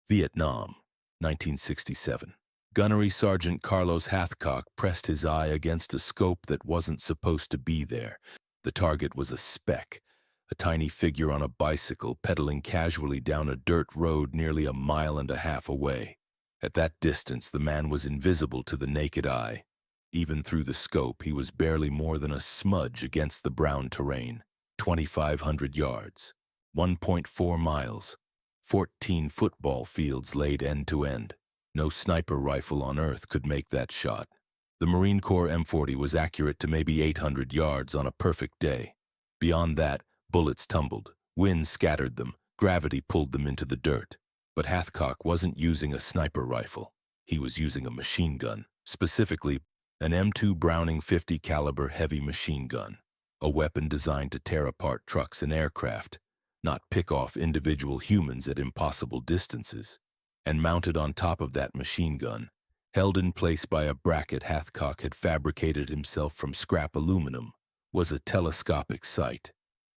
Vietnam, 1967. Gunnery Sergeant Carlos Hathcock pressed his eye against a scope that wasn't supposed to be there. The target was a speck, a tiny figure on a bicycle pedaling casually down a dirt road nearly a mile and a half away. At that distance, the man was invisible to the naked eye. Even through the scope, he was barely more than a smudge against the brown terrain. 2,500 yards, 1.4 miles, 14 football fields laid end to end. No sniper rifle on Earth could make that shot. The Marine Corps M40 was accurate to maybe 800 yards on a perfect day. Beyond that, bullets tumbled, wind scattered them, gravity pulled them into the dirt. But Hathcock wasn't using a sniper rifle. He was using a machine gun, specifically an M2 Browning 50 caliber heavy machine gun, a weapon designed to tear apart trucks and aircraft, not pick off individual humans at impossible distances. And mounted on top of that machine gun, held in place by a bracket Hathcock had fabricated himself from scrap aluminum, was a telescopic sight.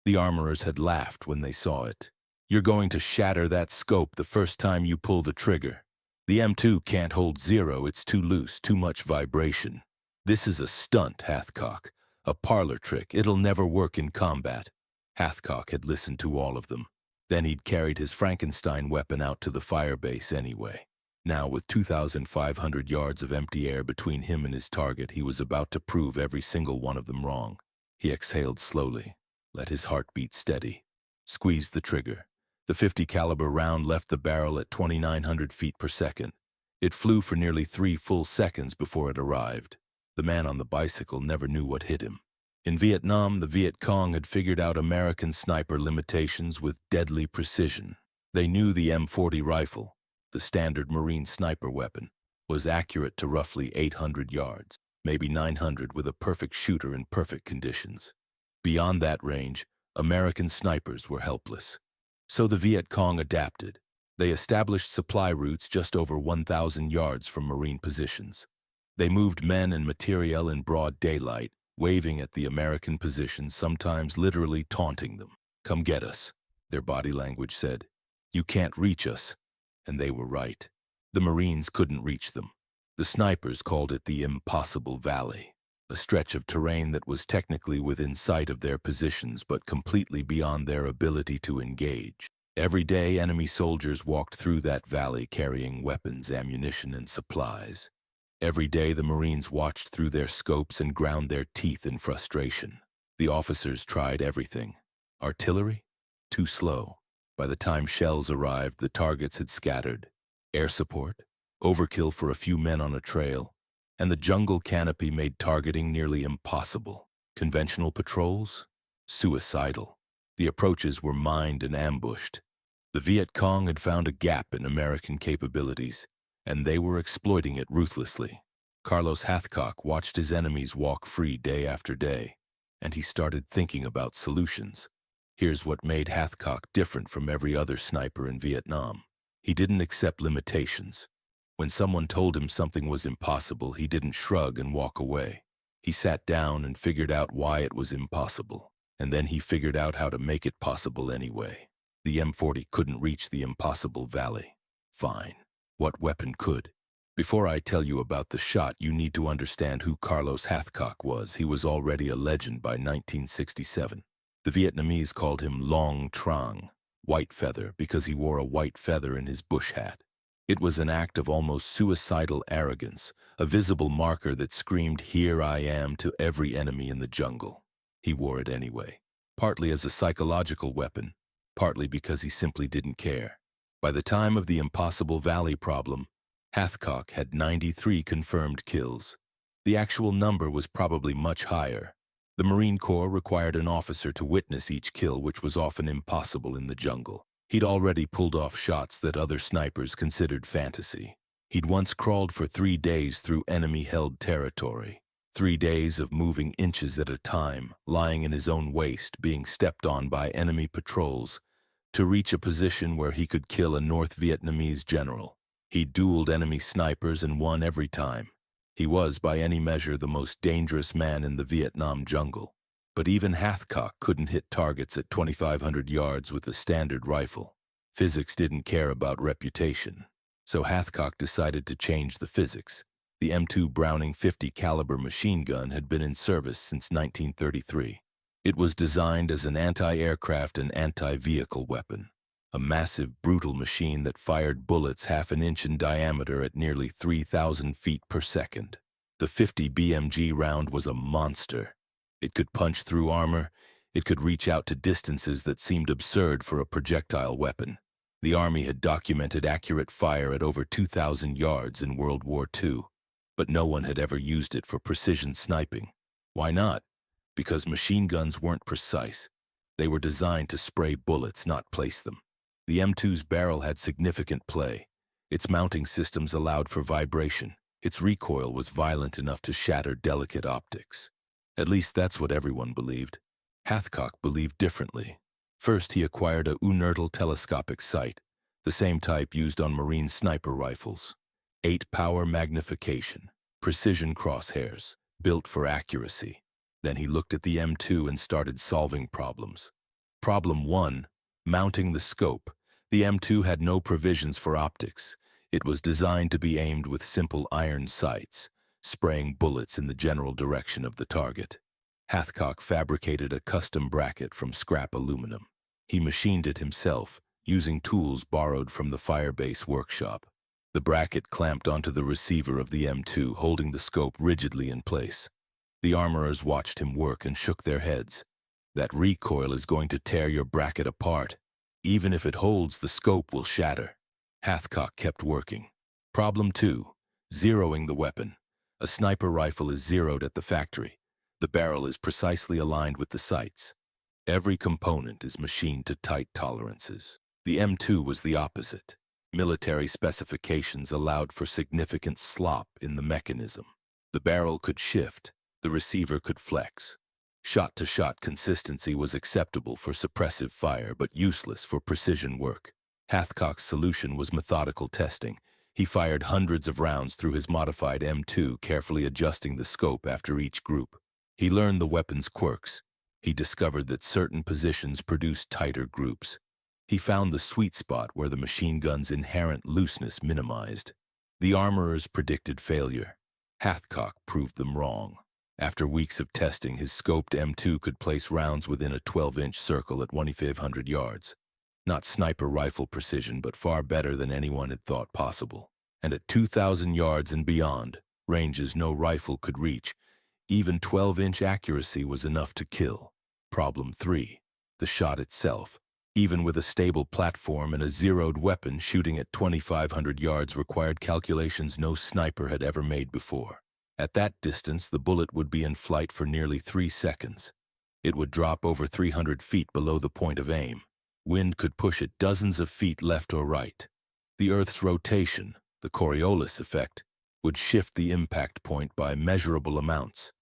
The armorers had laughed when they saw it. "You're going to shatter that scope the first time you pull the trigger. The M2 can't hold zero, it's too loose, too much vibration. This is a stunt, Hathcock, a parlor trick, it'll never work in combat." Hathcock had listened to all of them. Then he'd carried his Frankenstein weapon out to the firebase anyway. Now, with 2,500 yards of empty air between him and his target, he was about to prove every single one of them wrong. He exhaled slowly, let his heart beat steady, squeezed the trigger. The 50 caliber round left the barrel at 2,900 feet per second. It flew for nearly 3 full seconds before it arrived. The man on the bicycle never knew what hit him. In Vietnam, the Viet Cong had figured out American sniper limitations with deadly precision. They knew the M40 rifle, the standard Marine sniper weapon, was accurate to roughly 800 yards, maybe 900 with a perfect shooter in perfect conditions. Beyond that range, American snipers were helpless. So the Viet Cong adapted. They established supply routes just over 1,000 yards from Marine positions. They moved men and materiel in broad daylight, waving at the American positions, sometimes literally taunting them. "Come get us," their body language said. "You can't reach us." And they were right. The Marines couldn't reach them. The snipers called it the Impossible Valley, a stretch of terrain that was technically within sight of their positions but completely beyond their ability to engage. Every day, enemy soldiers walked through that valley carrying weapons, ammunition, and supplies. Every day, the Marines watched through their scopes and ground their teeth in frustration. The officers tried everything. Artillery? Too slow. By the time shells arrived, the targets had scattered. Air support? Overkill for a few men on a trail. And the jungle canopy made targeting nearly impossible. Conventional patrols? Suicidal. The approaches were mined and ambushed. The Viet Cong had found a gap in American capabilities, and they were exploiting it ruthlessly. Carlos Hathcock watched his enemies walk free day after day, and he started thinking about solutions. Here's what made Hathcock different from every other sniper in Vietnam. He didn't accept limitations. When someone told him something was impossible, he didn't shrug and walk away. He sat down and figured out why it was impossible, and then he figured out how to make it possible anyway. The M40 couldn't reach the Impossible Valley. Fine. What weapon could? Before I tell you about the shot, you need to understand who Carlos Hathcock was. He was already a legend by 1967. The Vietnamese called him Long Trang, white feather, because he wore a white feather in his bush hat. It was an act of almost suicidal arrogance, a visible marker that screamed, "Here I am," to every enemy in the jungle. He wore it anyway, partly as a psychological weapon, partly because he simply didn't care. By the time of the Impossible Valley problem, Hathcock had 93 confirmed kills. The actual number was probably much higher. The Marine Corps required an officer to witness each kill, which was often impossible in the jungle. He'd already pulled off shots that other snipers considered fantasy. He'd once crawled for 3 days through enemy-held territory. 3 days of moving inches at a time, lying in his own waste, being stepped on by enemy patrols, to reach a position where he could kill a North Vietnamese general. He dueled enemy snipers and won every time. He was, by any measure, the most dangerous man in the Vietnam jungle. But even Hathcock couldn't hit targets at 2,500 yards with a standard rifle. Physics didn't care about reputation, so Hathcock decided to change the physics. The M2 Browning 50 caliber machine gun had been in service since 1933. It was designed as an anti-aircraft and anti-vehicle weapon, a massive, brutal machine that fired bullets half an inch in diameter at nearly 3,000 feet per second. The 50 BMG round was a monster. It could punch through armor. It could reach out to distances that seemed absurd for a projectile weapon. The Army had documented accurate fire at over 2,000 yards in World War II, but no one had ever used it for precision sniping. Why not? Because machine guns weren't precise. They were designed to spray bullets, not place them. The M2's barrel had significant play. Its mounting systems allowed for vibration. Its recoil was violent enough to shatter delicate optics. At least that's what everyone believed. Hathcock believed differently. First, he acquired a Untold telescopic sight, the same type used on Marine sniper rifles. 8-power magnification, precision crosshairs, built for accuracy. Then he looked at the M2 and started solving problems. Problem 1, mounting the scope. The M2 had no provisions for optics. It was designed to be aimed with simple iron sights, spraying bullets in the general direction of the target. Hathcock fabricated a custom bracket from scrap aluminum. He machined it himself, using tools borrowed from the Firebase workshop. The bracket clamped onto the receiver of the M2, holding the scope rigidly in place. The armorers watched him work and shook their heads. That recoil is going to tear your bracket apart. Even if it holds, the scope will shatter. Hathcock kept working. Problem 2, zeroing the weapon. A sniper rifle is zeroed at the factory. The barrel is precisely aligned with the sights. Every component is machined to tight tolerances. The M2 was the opposite. Military specifications allowed for significant slop in the mechanism. The barrel could shift. The receiver could flex. Shot-to-shot consistency was acceptable for suppressive fire, but useless for precision work. Hathcock's solution was methodical testing. He fired hundreds of rounds through his modified M2, carefully adjusting the scope after each group. He learned the weapon's quirks. He discovered that certain positions produced tighter groups. He found the sweet spot where the machine gun's inherent looseness minimized. The armorers predicted failure. Hathcock proved them wrong. After weeks of testing, his scoped M2 could place rounds within a 12-inch circle at 2,500 yards. Not sniper rifle precision, but far better than anyone had thought possible. And at 2,000 yards and beyond, ranges no rifle could reach, even 12-inch accuracy was enough to kill. Problem 3, the shot itself. Even with a stable platform and a zeroed weapon, shooting at 2,500 yards required calculations no sniper had ever made before. At that distance, the bullet would be in flight for nearly 3 seconds. It would drop over 300 feet below the point of aim. Wind could push it dozens of feet left or right. The Earth's rotation, the Coriolis effect, would shift the impact point by measurable amounts.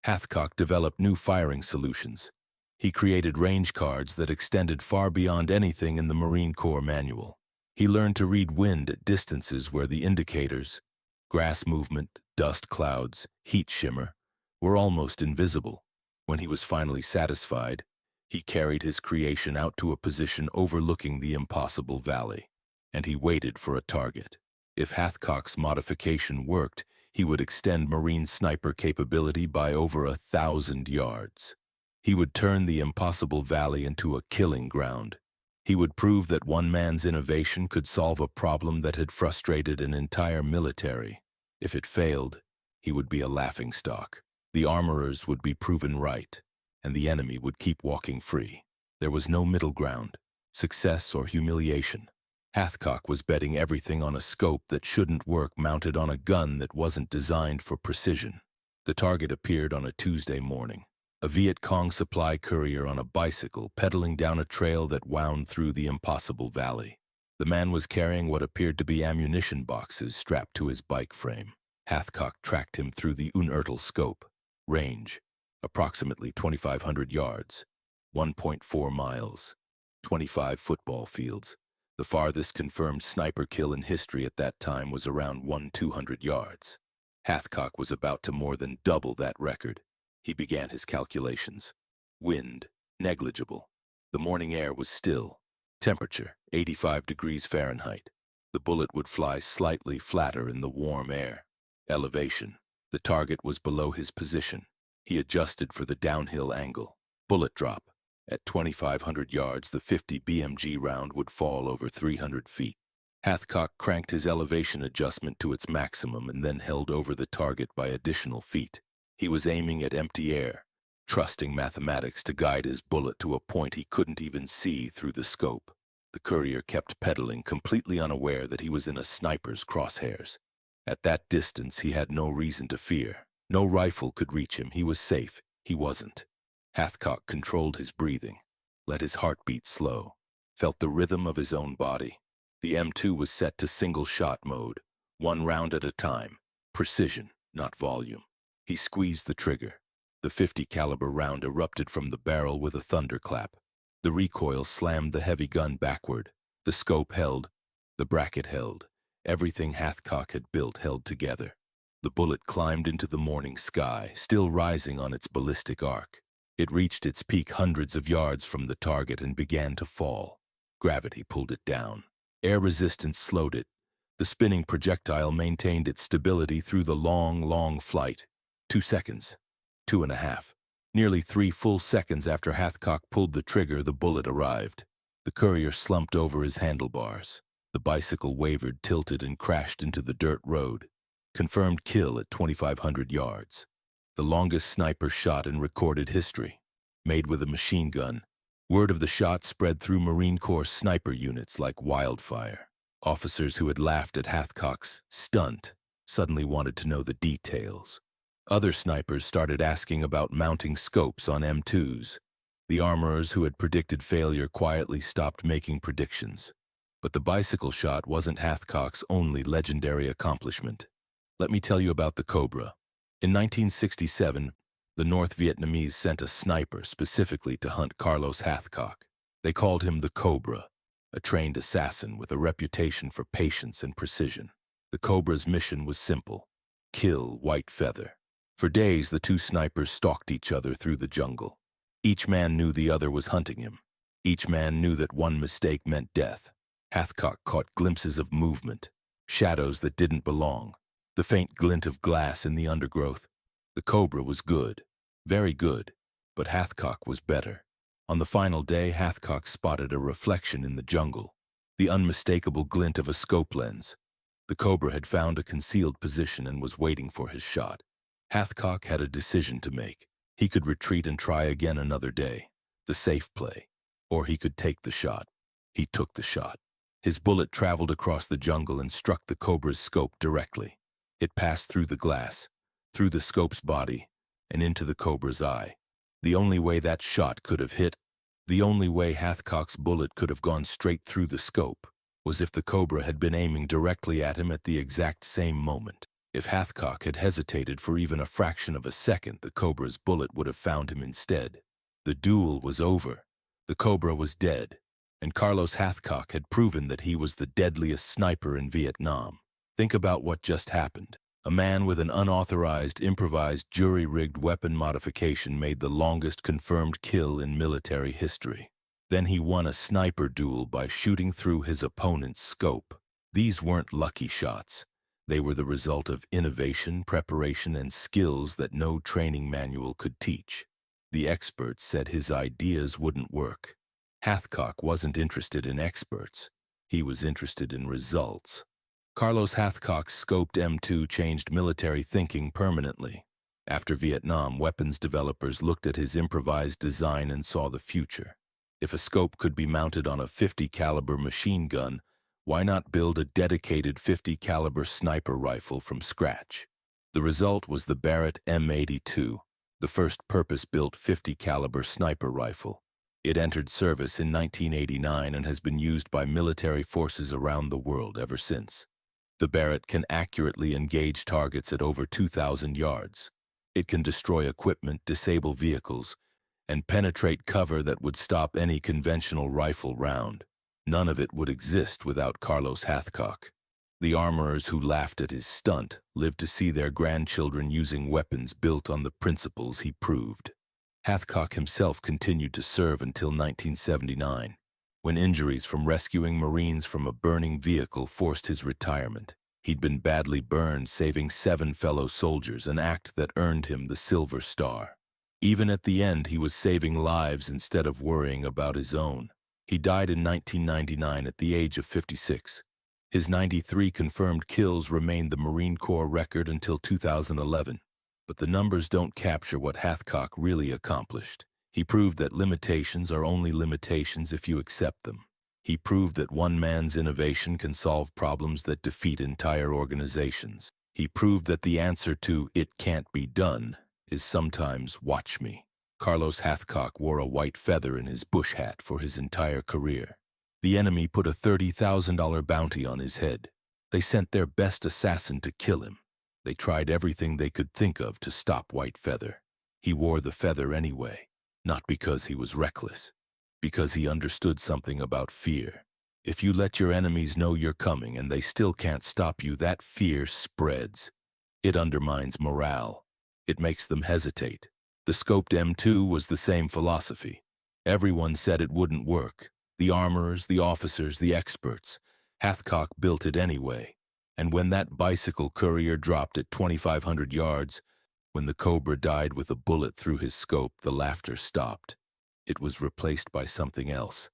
Hathcock developed new firing solutions. He created range cards that extended far beyond anything in the Marine Corps manual. He learned to read wind at distances where the indicators, grass movement, dust clouds, heat shimmer, were almost invisible. When he was finally satisfied, he carried his creation out to a position overlooking the impossible valley, and he waited for a target. If Hathcock's modification worked, he would extend Marine sniper capability by over 1,000 yards. He would turn the impossible valley into a killing ground. He would prove that one man's innovation could solve a problem that had frustrated an entire military. If it failed, he would be a laughingstock. The armorers would be proven right, and the enemy would keep walking free. There was no middle ground, success or humiliation. Hathcock was betting everything on a scope that shouldn't work mounted on a gun that wasn't designed for precision. The target appeared on a Tuesday morning. A Viet Cong supply courier on a bicycle pedaling down a trail that wound through the impossible valley. The man was carrying what appeared to be ammunition boxes strapped to his bike frame. Hathcock tracked him through the Untold scope. Range, approximately 2,500 yards, 1.4 miles, 25 football fields. The farthest confirmed sniper kill in history at that time was around 200 yards. Hathcock was about to more than double that record. He began his calculations. Wind, negligible. The morning air was still. Temperature, 85 degrees Fahrenheit. The bullet would fly slightly flatter in the warm air. Elevation. The target was below his position. He adjusted for the downhill angle. Bullet drop. At 2,500 yards, the 50 BMG round would fall over 300 feet. Hathcock cranked his elevation adjustment to its maximum and then held over the target by additional feet. He was aiming at empty air, trusting mathematics to guide his bullet to a point he couldn't even see through the scope. The courier kept pedaling, completely unaware that he was in a sniper's crosshairs. At that distance, he had no reason to fear. No rifle could reach him. He was safe. He wasn't. Hathcock controlled his breathing, let his heartbeat slow, felt the rhythm of his own body. The M2 was set to single-shot mode, one round at a time, precision, not volume. He squeezed the trigger. The 50 caliber round erupted from the barrel with a thunderclap. The recoil slammed the heavy gun backward. The scope held. The bracket held. Everything Hathcock had built held together. The bullet climbed into the morning sky, still rising on its ballistic arc. It reached its peak hundreds of yards from the target and began to fall. Gravity pulled it down. Air resistance slowed it. The spinning projectile maintained its stability through the long flight. 2 seconds. 2.5. Nearly 3 full seconds after Hathcock pulled the trigger, the bullet arrived. The courier slumped over his handlebars. The bicycle wavered, tilted, and crashed into the dirt road. Confirmed kill at 2,500 yards. The longest sniper shot in recorded history. Made with a machine gun. Word of the shot spread through Marine Corps sniper units like wildfire. Officers who had laughed at Hathcock's stunt suddenly wanted to know the details. Other snipers started asking about mounting scopes on M2s. The armorers who had predicted failure quietly stopped making predictions. But the bicycle shot wasn't Hathcock's only legendary accomplishment. Let me tell you about the Cobra. In 1967, the North Vietnamese sent a sniper specifically to hunt Carlos Hathcock. They called him the Cobra, a trained assassin with a reputation for patience and precision. The Cobra's mission was simple: kill White Feather. For days, the two snipers stalked each other through the jungle. Each man knew the other was hunting him. Each man knew that one mistake meant death. Hathcock caught glimpses of movement, shadows that didn't belong, the faint glint of glass in the undergrowth. The Cobra was good, very good, but Hathcock was better. On the final day, Hathcock spotted a reflection in the jungle, the unmistakable glint of a scope lens. The Cobra had found a concealed position and was waiting for his shot. Hathcock had a decision to make. He could retreat and try again another day, the safe play, or he could take the shot. He took the shot. His bullet traveled across the jungle and struck the Cobra's scope directly. It passed through the glass, through the scope's body, and into the Cobra's eye. The only way that shot could have hit, the only way Hathcock's bullet could have gone straight through the scope, was if the Cobra had been aiming directly at him at the exact same moment. If Hathcock had hesitated for even a fraction of a second, the Cobra's bullet would have found him instead. The duel was over. The Cobra was dead, and Carlos Hathcock had proven that he was the deadliest sniper in Vietnam. Think about what just happened. A man with an unauthorized, improvised, jury-rigged weapon modification made the longest confirmed kill in military history. Then he won a sniper duel by shooting through his opponent's scope. These weren't lucky shots. They were the result of innovation, preparation, and skills that no training manual could teach. The experts said his ideas wouldn't work. Hathcock wasn't interested in experts. He was interested in results. Carlos Hathcock's scoped M2 changed military thinking permanently. After Vietnam, weapons developers looked at his improvised design and saw the future. If a scope could be mounted on a 50 caliber machine gun, why not build a dedicated 50 caliber sniper rifle from scratch? The result was the Barrett M82, the first purpose-built 50 caliber sniper rifle. It entered service in 1989 and has been used by military forces around the world ever since. The Barrett can accurately engage targets at over 2,000 yards. It can destroy equipment, disable vehicles, and penetrate cover that would stop any conventional rifle round. None of it would exist without Carlos Hathcock. The armorers who laughed at his stunt lived to see their grandchildren using weapons built on the principles he proved. Hathcock himself continued to serve until 1979. when injuries from rescuing Marines from a burning vehicle forced his retirement. He'd been badly burned, saving 7 fellow soldiers, an act that earned him the Silver Star. Even at the end, he was saving lives instead of worrying about his own. He died in 1999 at the age of 56. His 93 confirmed kills remained the Marine Corps record until 2011. But the numbers don't capture what Hathcock really accomplished. He proved that limitations are only limitations if you accept them. He proved that one man's innovation can solve problems that defeat entire organizations. He proved that the answer to "it can't be done" is sometimes "watch me." Carlos Hathcock wore a white feather in his bush hat for his entire career. The enemy put a $30,000 bounty on his head. They sent their best assassin to kill him. They tried everything they could think of to stop White Feather. He wore the feather anyway, not because he was reckless, because he understood something about fear. If you let your enemies know you're coming and they still can't stop you, that fear spreads. It undermines morale. It makes them hesitate. The scoped M2 was the same philosophy. Everyone said it wouldn't work. The armorers, the officers, the experts. Hathcock built it anyway. And when that bicycle courier dropped at 2,500 yards, when the Cobra died with a bullet through his scope, the laughter stopped. It was replaced by something else.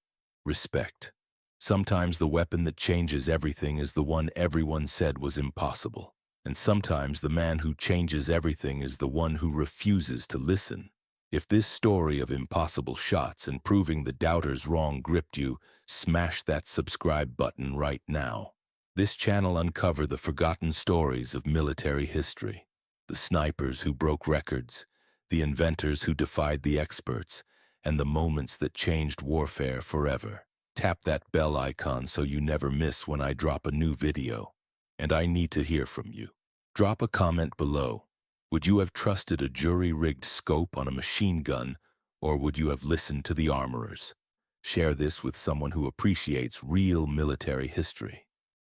Respect. Sometimes the weapon that changes everything is the one everyone said was impossible. And sometimes the man who changes everything is the one who refuses to listen. If this story of impossible shots and proving the doubters wrong gripped you, smash that subscribe button right now. This channel uncover the forgotten stories of military history. The snipers who broke records, the inventors who defied the experts, and the moments that changed warfare forever. Tap that bell icon so you never miss when I drop a new video. And I need to hear from you. Drop a comment below. Would you have trusted a jury-rigged scope on a machine gun, or would you have listened to the armorers? Share this with someone who appreciates real military history.